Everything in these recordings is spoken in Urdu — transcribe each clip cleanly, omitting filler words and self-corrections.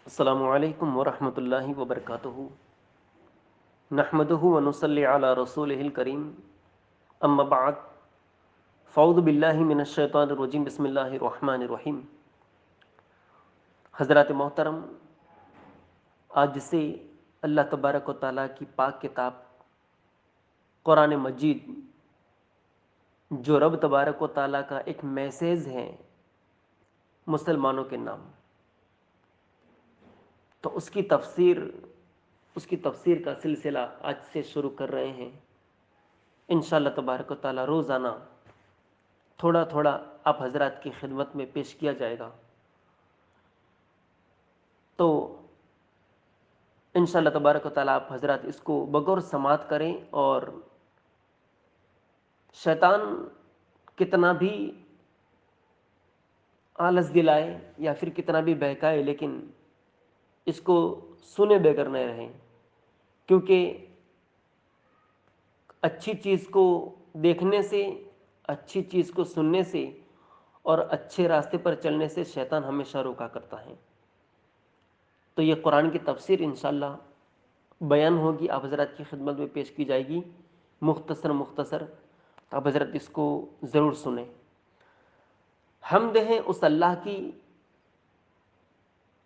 السلام علیکم ورحمۃ اللہ وبرکاتہ۔ نحمدہ ونصلی علی رسولہ الکریم، اما بعد، فاعوذ باللہ من الشیطان الرجیم، بسم اللہ الرحمن الرحیم۔ حضرات محترم، آج سے اللہ تبارک و تعالیٰ کی پاک کتاب قرآن مجید، جو رب تبارک و تعالیٰ کا ایک میسیج ہے مسلمانوں کے نام، تو اس کی تفسیر کا سلسلہ آج سے شروع کر رہے ہیں۔ انشاءاللہ تبارک و تعالیٰ روزانہ تھوڑا تھوڑا آپ حضرات کی خدمت میں پیش کیا جائے گا، تو انشاءاللہ تبارک و تعالیٰ آپ حضرات اس کو بغور سماعت کریں، اور شیطان کتنا بھی آلس دلائے یا پھر کتنا بھی بہکائے، لیکن اس کو سنے بغیر نہ رہیں، کیونکہ اچھی چیز کو دیکھنے سے، اچھی چیز کو سننے سے اور اچھے راستے پر چلنے سے شیطان ہمیشہ روکا کرتا ہے۔ تو یہ قرآن کی تفسیر انشاءاللہ بیان ہوگی، آپ حضرات کی خدمت میں پیش کی جائے گی، مختصر تو آپ حضرات اس کو ضرور سنیں۔ حمد ہے اس اللہ کی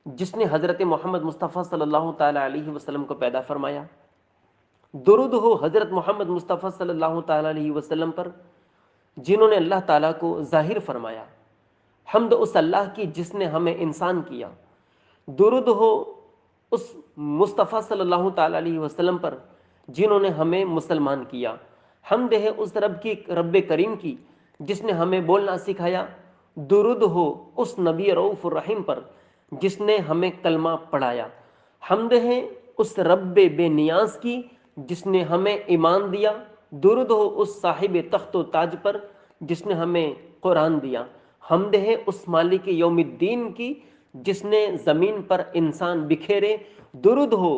جس نے حضرت محمد مصطفیٰ صلی اللہ تعالیٰ علیہ وسلم کو پیدا فرمایا۔ درود ہو حضرت محمد مصطفیٰ صلی اللہ تعالیٰ علیہ وسلم پر، جنہوں نے اللہ تعالیٰ کو ظاہر فرمایا۔ حمد اس اللہ کی جس نے ہمیں انسان کیا۔ درود ہو اس مصطفیٰ صلی اللہ تعالیٰ علیہ وسلم پر، جنہوں نے ہمیں مسلمان کیا۔ حمد ہے اس رب کریم کی جس نے ہمیں بولنا سکھایا۔ درود ہو اس نبی رؤوف الرحیم پر جس نے ہمیں کلمہ پڑھایا۔ حمد ہے اس رب بے نیاز کی جس نے ہمیں ایمان دیا۔ درود ہو اس صاحب تخت و تاج پر جس نے ہمیں قرآن دیا۔ حمد ہے اس مالک یوم الدین کی جس نے زمین پر انسان بکھیرے۔ درود ہو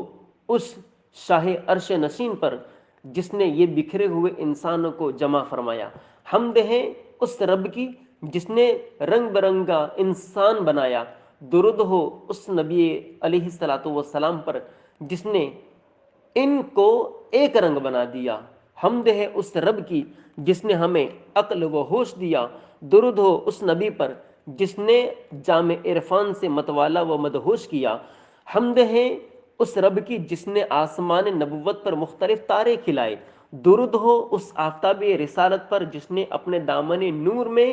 اس شاہ عرش نشین پر جس نے یہ بکھرے ہوئے انسانوں کو جمع فرمایا۔ حمد ہے اس رب کی جس نے رنگ برنگا انسان بنایا۔ درود ہو اس نبی علیہ الصلاۃ والسلام پر جس نے ان کو ایک رنگ بنا دیا۔ حمد ہے اس رب کی جس نے ہمیں عقل و ہوش دیا۔ درود ہو اس نبی پر جس نے جام عرفان سے متوالا و مدہوش کیا۔ حمد ہے اس رب کی جس نے آسمان نبوت پر مختلف تارے کھلائے۔ درود ہو اس آفتاب رسالت پر جس نے اپنے دامن نور میں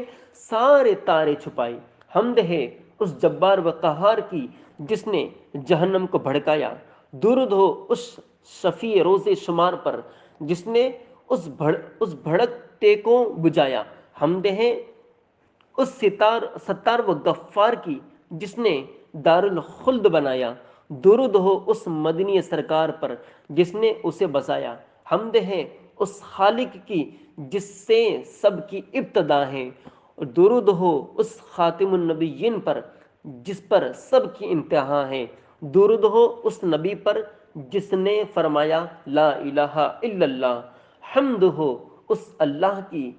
سارے تارے چھپائے۔ حمد ہے اس جبار و قہار کی جس نے جہنم کو بھڑکایا۔ درود ہو اس شفیع روز شمار پر جس نے اس بھڑکتے کو بجایا۔ حمد ہے اس ستار و غفار کی جس نے دار الخلد بنایا۔ درود ہو اس مدنی سرکار پر جس نے اسے بسایا۔ حمد ہے اس خالق کی جس سے سب کی ابتدا ہے۔ درود ہو اس خاتم النبیین پر جس پر سب کی انتہا ہے۔ درود ہو اس نبی پر جس نے فرمایا لا الہ الا اللہ۔ حمد ہو اس اللہ کی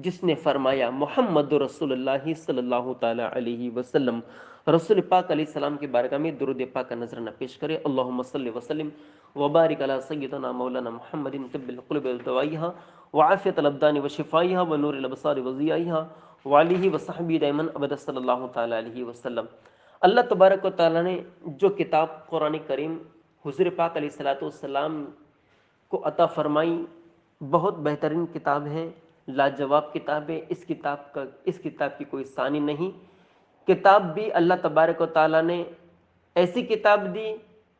جس نے فرمایا محمد رسول اللہ صلی اللہ تعالی علیہ وسلم۔ رسول پاک علیہ السلام کی بارگاہ میں درود پاک کا نذرانہ پیش کرے۔ اللہم صلی وسلم وبارک علی سیدنا مولانا محمد طب القلوب ودوائیہا وعافیت الابدان وشفائیہا ونور الابصار وضیائیہا وعلیہ وصحبہ دائما ابدا صلی اللہ تعالی علیہ وسلم۔ اللہ تبارک و تعالیٰ نے جو کتاب قرآن کریم حضور پاک علیہ الصلاۃ والسلام کو عطا فرمائی، بہت بہترین کتاب ہے، لاجواب کتاب ہے۔ اس کتاب کی کوئی ثانی نہیں۔ کتاب بھی اللہ تبارک و تعالیٰ نے ایسی کتاب دی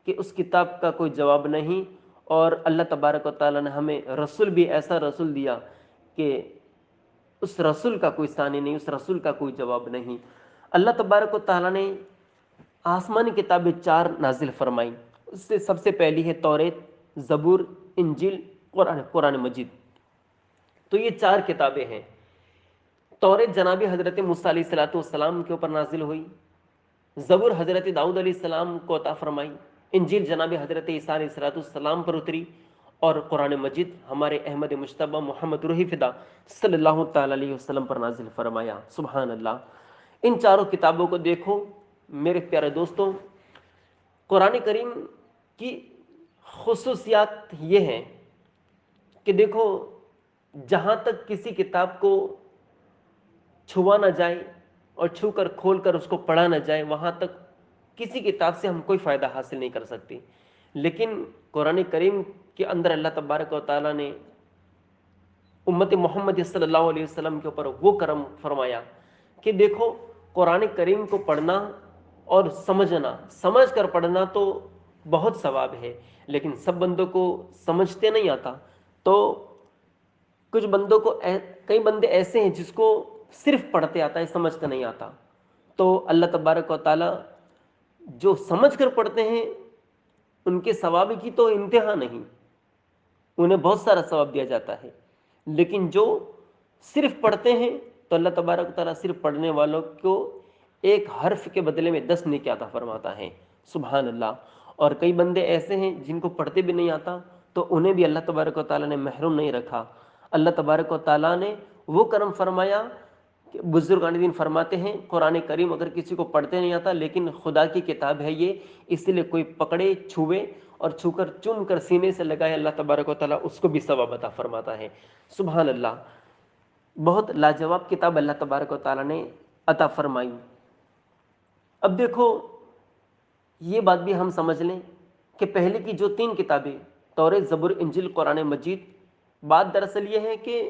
کہ اس کتاب کا کوئی جواب نہیں، اور اللہ تبارک و تعالیٰ نے ہمیں رسول بھی ایسا رسول دیا کہ اس رسول کا کوئی ثانی نہیں، اس رسول کا کوئی جواب نہیں۔ اللہ تبارک و تعالیٰ نے آسمانی کتابیں 4 نازل فرمائیں۔ اس سے سب سے پہلی ہے توریت، زبور، انجیل، قرآن مجید۔ تو یہ 4 کتابیں ہیں۔ توریت جناب حضرت موسیٰ علیہ السلام کے اوپر نازل ہوئی، زبور حضرت داؤد علیہ السلام کو عطا فرمائی، انجیل جناب حضرت عیسیٰ علیہ السلام پر اتری، اور قرآن مجید ہمارے احمد مجتبیٰ محمد روح فدا صلی اللہ تعالی علیہ وسلم پر نازل فرمایا۔ سبحان اللہ۔ ان 4 کتابوں کو دیکھو میرے پیارے دوستوں، قرآن کریم کی خصوصیات یہ ہیں کہ دیکھو، جہاں تک کسی کتاب کو چھوا نہ جائے اور چھو کر کھول کر اس کو پڑھا نہ جائے، وہاں تک کسی کتاب سے ہم کوئی فائدہ حاصل نہیں کر سکتے. لیکن قرآن کریم کے اندر اللہ تبارک و تعالیٰ نے امت محمد صلی اللہ علیہ وسلم کے اوپر وہ کرم فرمایا کہ دیکھو، قرآن کریم کو پڑھنا اور سمجھنا، سمجھ کر پڑھنا تو بہت ثواب ہے، لیکن سب بندوں کو سمجھتے نہیں آتا. تو کچھ بندوں کو کئی بندے ایسے ہیں جس کو صرف پڑھتے آتا ہے، سمجھتے نہیں آتا. تو اللہ تبارک و تعالیٰ جو سمجھ کر پڑھتے ہیں ان کے ثواب کی تو انتہا نہیں، انہیں بہت سارا ثواب دیا جاتا ہے. لیکن جو صرف پڑھتے ہیں تو اللہ تبارک و تعالیٰ صرف پڑھنے والوں کو ایک حرف کے بدلے میں 10 نیکی عطا فرماتا ہے. سبحان اللہ. اور کئی بندے ایسے ہیں جن کو پڑھتے بھی نہیں آتا، تو انہیں بھی اللہ تبارک و تعالیٰ نے محروم نہیں رکھا. اللہ تبارک و تعالیٰ نے وہ کرم فرمایا کہ بزرگان دین فرماتے ہیں قرآن کریم اگر کسی کو پڑھتے نہیں آتا لیکن خدا کی کتاب ہے یہ، اس لیے کوئی پکڑے، چھوئے اور چھو کر چن کر سینے سے لگائے، اللہ تبارک و تعالیٰ اس کو بھی ثواب عطا فرماتا ہے. سبحان اللہ. بہت لاجواب کتاب اللہ تبارک و تعالیٰ نے عطا فرمائی. اب دیکھو، یہ بات بھی ہم سمجھ لیں کہ پہلے کی جو 3 کتابیں توریت، زبور، انجیل، قرآن مجید، بات دراصل یہ ہے کہ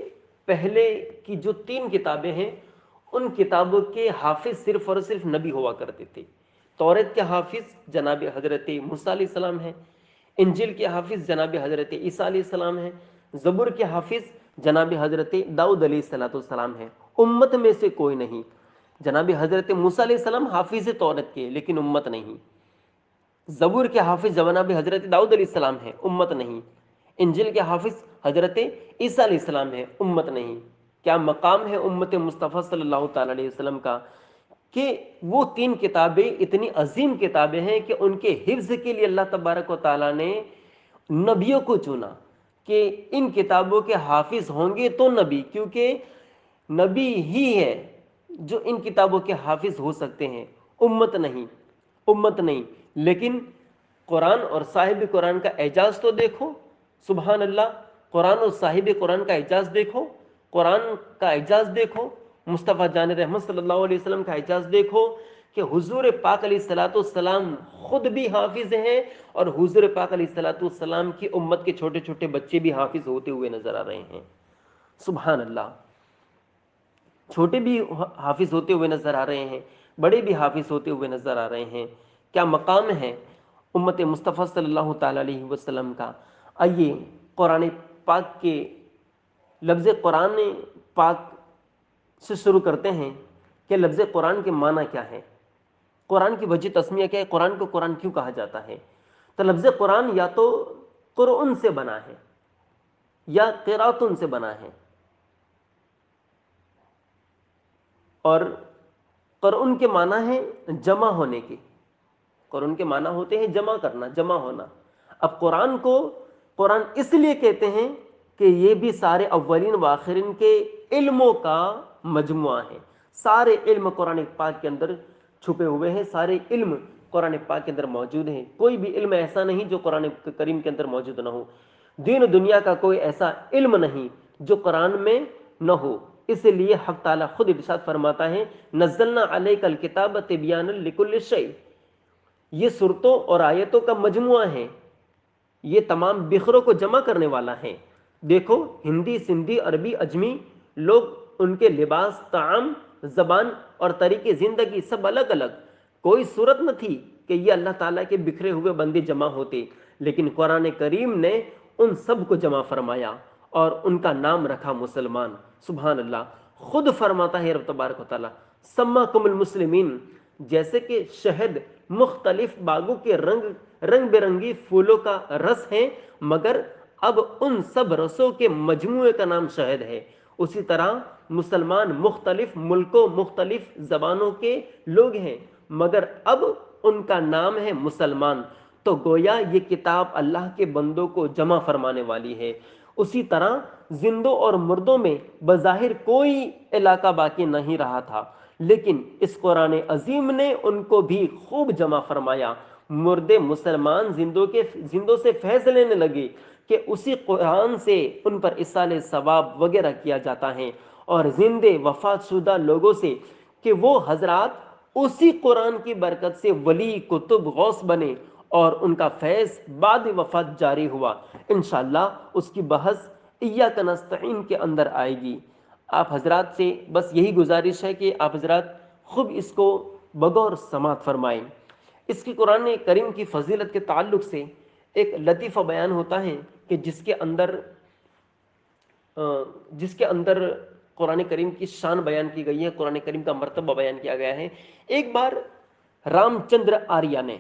پہلے کی جو 3 کتابیں ہیں ان کتابوں کے حافظ صرف اور صرف نبی ہوا کرتے تھے. توریت کے حافظ جناب حضرت موسیٰ علیہ السلام ہیں، انجیل کے حافظ جناب حضرت عیسیٰ علیہ السلام ہیں، زبور کے حافظ جناب حضرت داؤد علیہ السلام ہیں. امت میں سے کوئی نہیں. جناب حضرت موسیٰ علیہ السلام حافظ توریت کے، لیکن امت نہیں. زبور کے حافظ جناب حضرت داؤد علیہ السلام ہیں، امت نہیں. انجیل کے حافظ حضرت عیسیٰ علیہ السلام ہیں، امت نہیں. کیا مقام ہے امت مصطفیٰ صلی اللہ تعالیٰ علیہ وسلم کا کہ وہ 3 کتابیں اتنی عظیم کتابیں ہیں کہ ان کے حفظ کے لیے اللہ تبارک و تعالیٰ نے نبیوں کو چنا کہ ان کتابوں کے حافظ ہوں گے تو نبی، کیونکہ نبی ہی ہے جو ان کتابوں کے حافظ ہو سکتے ہیں، امت نہیں. امت نہیں. لیکن قرآن اور صاحب قرآن کا اعجاز تو دیکھو. سبحان اللہ. قرآن اور صاحب قرآن کا اعجاز دیکھو، قرآن کا اعجاز دیکھو، مصطفیٰ جان رحمت صلی اللہ علیہ وسلم کا اعجاز دیکھو کہ حضور پاک علیہ السلام خود بھی حافظ ہیں اور حضور پاک علیہ السلام کی امت کے چھوٹے چھوٹے بچے بھی حافظ ہوتے ہوئے نظر آ رہے ہیں. سبحان اللہ. چھوٹے بھی حافظ ہوتے ہوئے نظر آ رہے ہیں، بڑے بھی حافظ ہوتے ہوئے نظر آ رہے ہیں. کیا مقام ہے امت مصطفیٰ صلی اللہ تعالیٰ علیہ وسلم کا. آئیے قرآن پاک کے لفظ قرآن پاک سے شروع کرتے ہیں کہ لفظ قرآن کے معنی کیا ہے، قرآن کی وجہ تسمیہ کیا ہے، قرآن کو قرآن کیوں کہا جاتا ہے. تو لفظ قرآن یا تو قرآن سے بنا ہے یا قراتن سے بنا ہے، اور قرآن کے معنی ہے جمع ہونے کے. قرآن کے معنی ہوتے ہیں جمع کرنا، جمع ہونا. اب قرآن کو قرآن اس لیے کہتے ہیں کہ یہ بھی سارے اولین و آخرین کے علموں کا مجموعہ ہے. سارے علم قرآن پاک کے اندر چھپے ہوئے ہیں، سارے علم قرآن پاک کے اندر موجود ہیں. کوئی بھی علم ایسا نہیں جو قرآن کریم کے اندر موجود نہ ہو. دین و دنیا کا کوئی ایسا علم نہیں جو قرآن میں نہ ہو. اس لیے حق تعالیٰ خود ارشاد فرماتا ہے نزلنا علیک الکتاب تبیانا لکل شیء. یہ صورتوں اور آیتوں کا مجموعہ ہے، یہ تمام بکھروں کو جمع کرنے والا ہے. دیکھو، ہندی، سندھی، عربی، اجمی لوگ، ان کے لباس، طعام، زبان اور طریقے زندگی سب الگ الگ. کوئی صورت نہ تھی کہ یہ اللہ تعالیٰ کے بکھرے ہوئے بندے جمع ہوتے، لیکن قرآن کریم نے ان سب کو جمع فرمایا اور ان کا نام رکھا مسلمان. سبحان اللہ. خود فرماتا ہے رب تبارک و تعالیٰ سماکم المسلمین. جیسے کہ شہد مختلف باغوں کے رنگ برنگی پھولوں کا رس ہے، مگر اب ان سب رسوں کے مجموعے کا نام شہد ہے، اسی طرح مسلمان مختلف ملکوں، مختلف زبانوں کے لوگ ہیں، مگر اب ان کا نام ہے مسلمان. تو گویا یہ کتاب اللہ کے بندوں کو جمع فرمانے والی ہے. اسی طرح زندوں اور مردوں میں بظاہر کوئی علاقہ باقی نہیں رہا تھا، لیکن اس قرآن عظیم نے ان کو بھی خوب جمع فرمایا. مردے مسلمان زندوں سے فیض لینے لگے کہ اسی قرآن سے ان پر اصال ثواب وغیرہ کیا جاتا ہے، اور زندے وفات شدہ لوگوں سے کہ وہ حضرات اسی قرآن کی برکت سے ولی کتب غوث بنے اور ان کا فیض بعد وفات جاری ہوا۔ انشاءاللہ اس کی بحث ایاک نستعین کے اندر آئے گی۔ آپ حضرات سے بس یہی گزارش ہے کہ آپ حضرات خوب اس کو بغور سماعت فرمائیں۔ اس کی قرآن کریم کی فضیلت کے تعلق سے ایک لطیفہ بیان ہوتا ہے کہ جس کے اندر قرآن کریم کی شان بیان کی گئی ہے، قرآن کریم کا مرتبہ بیان کیا گیا ہے۔ ایک بار رام چندر آریہ نے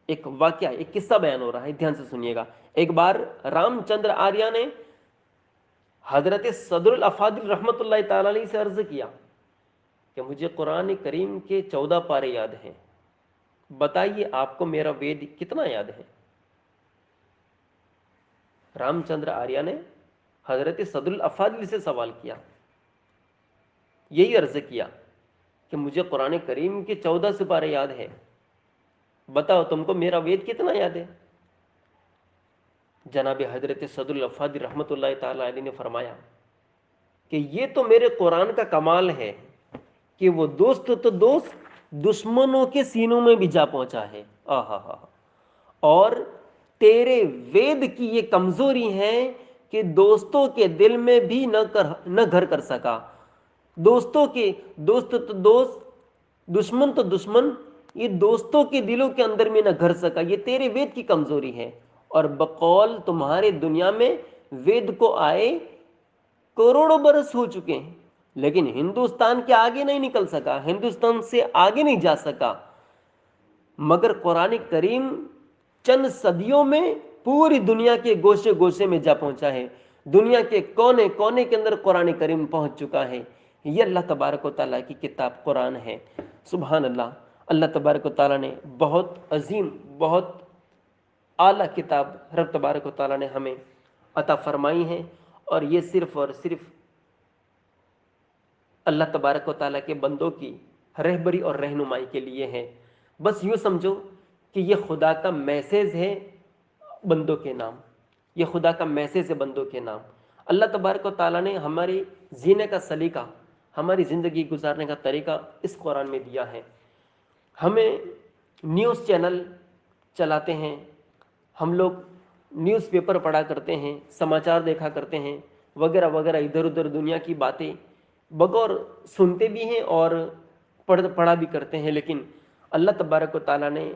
ایک واقعہ، ایک قصہ بیان ہو رہا ہے، دھیان سے سنیے گا۔ ایک بار رام چندر آریہ نے حضرت صدر الافاضل رحمۃ اللہ تعالی علیہ سے عرض کیا کہ مجھے قرآن کریم کے 14 پارے یاد ہیں، بتائیے آپ کو میرا وید کتنا یاد ہے؟ رام چندر آریہ نے حضرت صدر الافاضل سے سوال کیا، یہی عرض کیا کہ مجھے قرآن کریم کے 14 سپارے یاد ہے، بتاؤ تم کو میرا وید کتنا یاد ہے؟ جناب حضرت صدر الافاضل رحمۃ اللہ تعالی علیہ نے فرمایا کہ یہ تو میرے قرآن کا کمال ہے کہ وہ دوست تو دوست دشمنوں کے سینوں میں بھی جا پہنچا ہے۔ آہا، اور تیرے وید کی یہ کمزوری ہے کہ دوستوں کے دل میں بھی نہ گھر کر سکا۔ دوست تو دوست، دشمن تو دشمن، یہ دوستوں کے دلوں کے اندر میں نہ گھر سکا، یہ تیرے وید کی کمزوری ہے۔ اور بقول تمہارے دنیا میں وید کو آئے کروڑوں برس ہو چکے ہیں، لیکن ہندوستان کے آگے نہیں نکل سکا، ہندوستان سے آگے نہیں جا سکا، مگر قرآن کریم چند صدیوں میں پوری دنیا کے گوشے گوشے میں جا پہنچا ہے، دنیا کے کونے کونے کے اندر قرآن کریم پہنچ چکا ہے۔ یہ اللہ تبارک و تعالیٰ کی کتاب قرآن ہے۔ سبحان اللہ، اللہ تبارک و تعالیٰ نے بہت عظیم، بہت اعلیٰ کتاب رب تبارک و تعالیٰ نے ہمیں عطا فرمائی ہے، اور یہ صرف اور صرف اللہ تبارک و تعالیٰ کے بندوں کی رہبری اور رہنمائی کے لیے ہے۔ بس یوں سمجھو کہ یہ خدا کا میسیج ہے بندوں کے نام، یہ خدا کا میسیج ہے بندوں کے نام۔ اللہ تبارک و تعالیٰ نے ہماری جینے کا سلیقہ، ہماری زندگی گزارنے کا طریقہ اس قرآن میں دیا ہے۔ ہمیں نیوز چینل چلاتے ہیں، ہم لوگ نیوز پیپر پڑھا کرتے ہیں، سماچار دیکھا کرتے ہیں، وغیرہ وغیرہ، ادھر ادھر دنیا کی باتیں بغور سنتے بھی ہیں اور پڑھا بھی کرتے ہیں، لیکن اللہ تبارک و تعالیٰ نے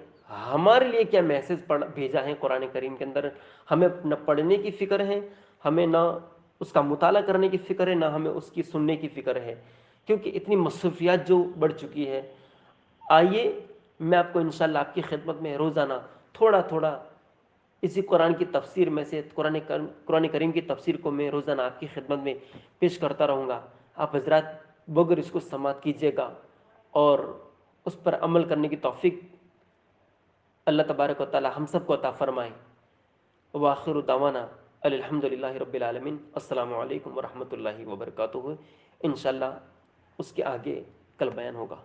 ہمارے لیے کیا میسیج بھیجا ہے قرآن کریم کے اندر، ہمیں نہ پڑھنے کی فکر ہے، ہمیں نہ اس کا مطالعہ کرنے کی فکر ہے، نہ ہمیں اس کی سننے کی فکر ہے، کیونکہ اتنی مصروفیات جو بڑھ چکی ہے۔ آئیے میں آپ کو انشاءاللہ آپ کی خدمت میں روزانہ تھوڑا تھوڑا اسی قرآن کی تفسیر میں سے قرآن کریم کی تفسیر کو میں روزانہ آپ کی خدمت میں پیش کرتا رہوں گا۔ آپ حضرات بغیر اس کو سماعت کیجیے گا اور اس پر عمل کرنے کی توفیق اللہ تبارک و تعالی ہم سب کو عطا فرمائے۔ وآخر دعوانا الحمدللہ رب العالمین۔ السلام علیکم ورحمۃ اللہ وبرکاتہ۔ انشاءاللہ اس کے آگے کل بیان ہوگا۔